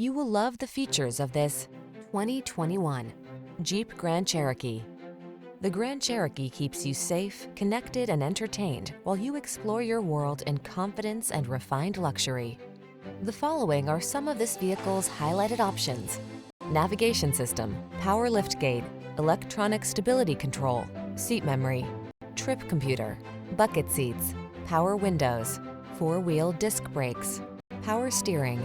You will love the features of this 2021 Jeep Grand Cherokee. The Grand Cherokee keeps you safe, connected, and entertained while you explore your world in confidence and refined luxury. The following are some of this vehicle's highlighted options: navigation system, power liftgate, electronic stability control, seat memory, trip computer, bucket seats, power windows, four-wheel disc brakes, power steering.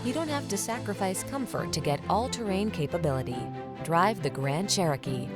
You don't have to sacrifice comfort to get all-terrain capability. Drive the Grand Cherokee.